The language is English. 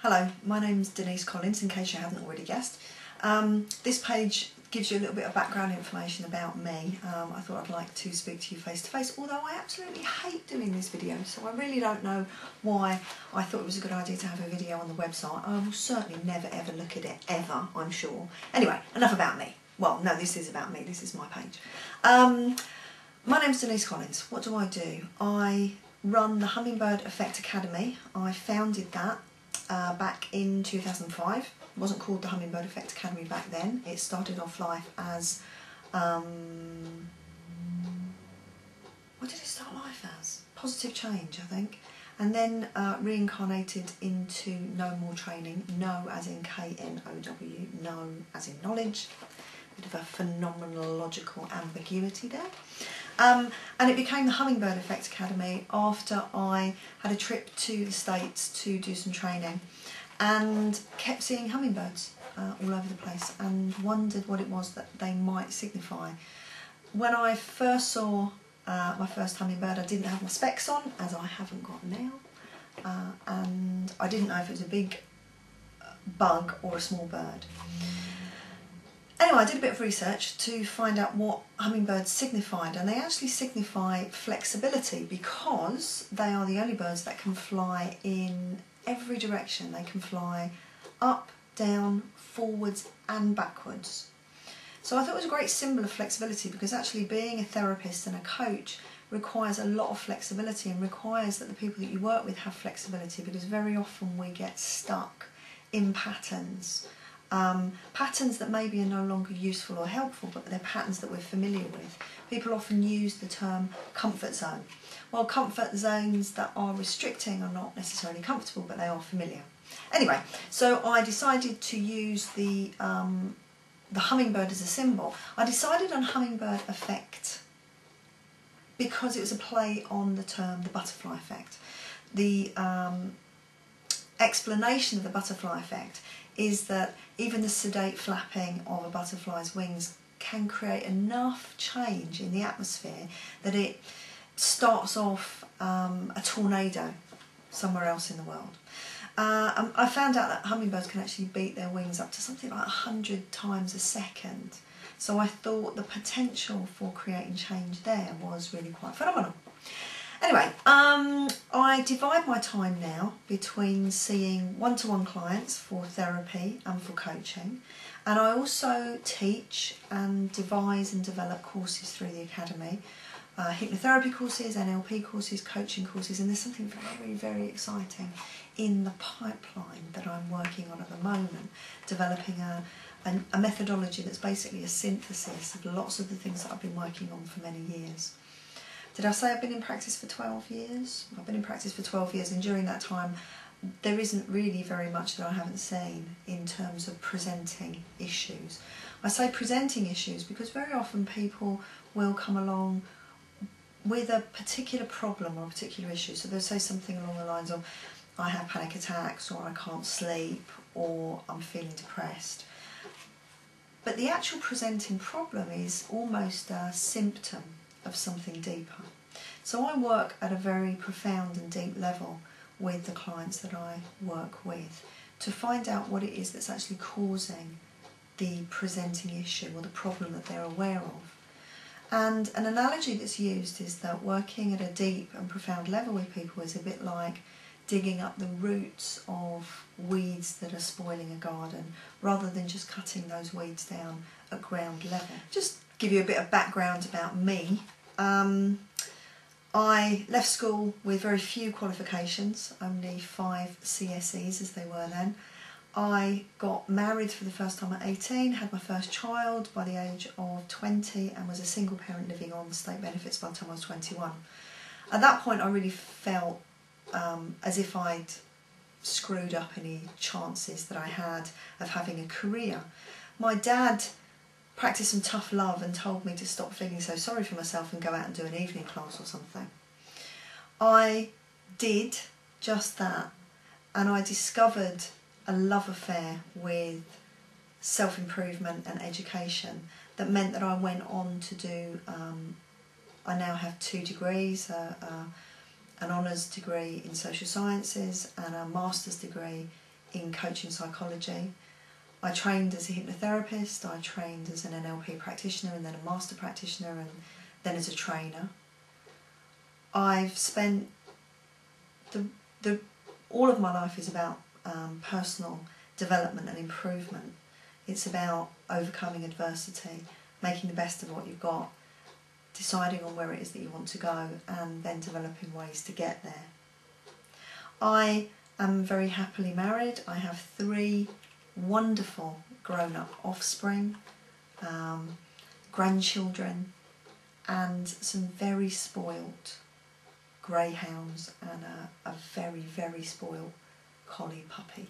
Hello, my name's Denise Collins, in case you haven't already guessed. This page gives you a little bit of background information about me. I thought I'd like to speak to you face to face, although I absolutely hate doing this video, so I really don't know why I thought it was a good idea to have a video on the website. I will certainly never ever look at it, ever, I'm sure. Anyway, enough about me. Well, no, this is about me, this is my page. My name's Denise Collins. What do? I run the Hummingbird Effect Academy. I founded that back in 2005. It wasn't called the Hummingbird Effect Academy back then. It started off life as, what did it start life as? Positive Change, I think. And then reincarnated into Know More Training. Know as in K-N-O-W, know as in knowledge. Bit of a phenomenological ambiguity there. And it became the Hummingbird Effect Academy after I had a trip to the States to do some training and kept seeing hummingbirds all over the place and wondered what it was that they might signify. When I first saw my first hummingbird, I didn't have my specs on, as I haven't got now, and I didn't know if it was a big bug or a small bird. Anyway, I did a bit of research to find out what hummingbirds signified, and they actually signify flexibility because they are the only birds that can fly in every direction. They can fly up, down, forwards and backwards. So I thought it was a great symbol of flexibility because actually being a therapist and a coach requires a lot of flexibility and requires that the people that you work with have flexibility, because very often we get stuck in patterns. Patterns that maybe are no longer useful or helpful, but they're patterns that we're familiar with. People often use the term comfort zone. Well, comfort zones that are restricting are not necessarily comfortable, but they are familiar. Anyway, so I decided to use the hummingbird as a symbol. I decided on Hummingbird Effect because it was a play on the term the butterfly effect. The explanation of the butterfly effect is that even the sedate flapping of a butterfly's wings can create enough change in the atmosphere that it starts off a tornado somewhere else in the world. I found out that hummingbirds can actually beat their wings up to something like 100 times a second. So I thought the potential for creating change there was really quite phenomenal. Anyway, I divide my time now between seeing one-to-one clients for therapy and for coaching, and I also teach and devise and develop courses through the Academy, hypnotherapy courses, NLP courses, coaching courses, and there's something very, very exciting in the pipeline that I'm working on at the moment, developing a methodology that's basically a synthesis of lots of the things that I've been working on for many years. Did I say I've been in practice for 12 years? I've been in practice for 12 years, and during that time there isn't really very much that I haven't seen in terms of presenting issues. I say presenting issues because very often people will come along with a particular problem or a particular issue. So they'll say something along the lines of, I have panic attacks, or I can't sleep, or I'm feeling depressed. But the actual presenting problem is almost a symptom of something deeper. So I work at a very profound and deep level with the clients that I work with to find out what it is that's actually causing the presenting issue or the problem that they're aware of. And an analogy that's used is that working at a deep and profound level with people is a bit like digging up the roots of weeds that are spoiling a garden, rather than just cutting those weeds down at ground level. Just give you a bit of background about me. I left school with very few qualifications, only 5 CSEs as they were then. I got married for the first time at 18, had my first child by the age of 20, and was a single parent living on state benefits by the time I was 21. At that point I really felt as if I'd screwed up any chances that I had of having a career. My dad practiced some tough love and told me to stop feeling so sorry for myself and go out and do an evening class or something. I did just that, and I discovered a love affair with self-improvement and education that meant that I went on to do, I now have 2 degrees, an honours degree in social sciences and a master's degree in coaching psychology. I trained as a hypnotherapist, I trained as an NLP practitioner and then a master practitioner and then as a trainer. I've spent all of my life is about personal development and improvement. It's about overcoming adversity, making the best of what you've got, deciding on where it is that you want to go and then developing ways to get there. I am very happily married. I have 3 wonderful grown-up offspring, grandchildren and some very spoilt greyhounds and a very, very spoilt collie puppy.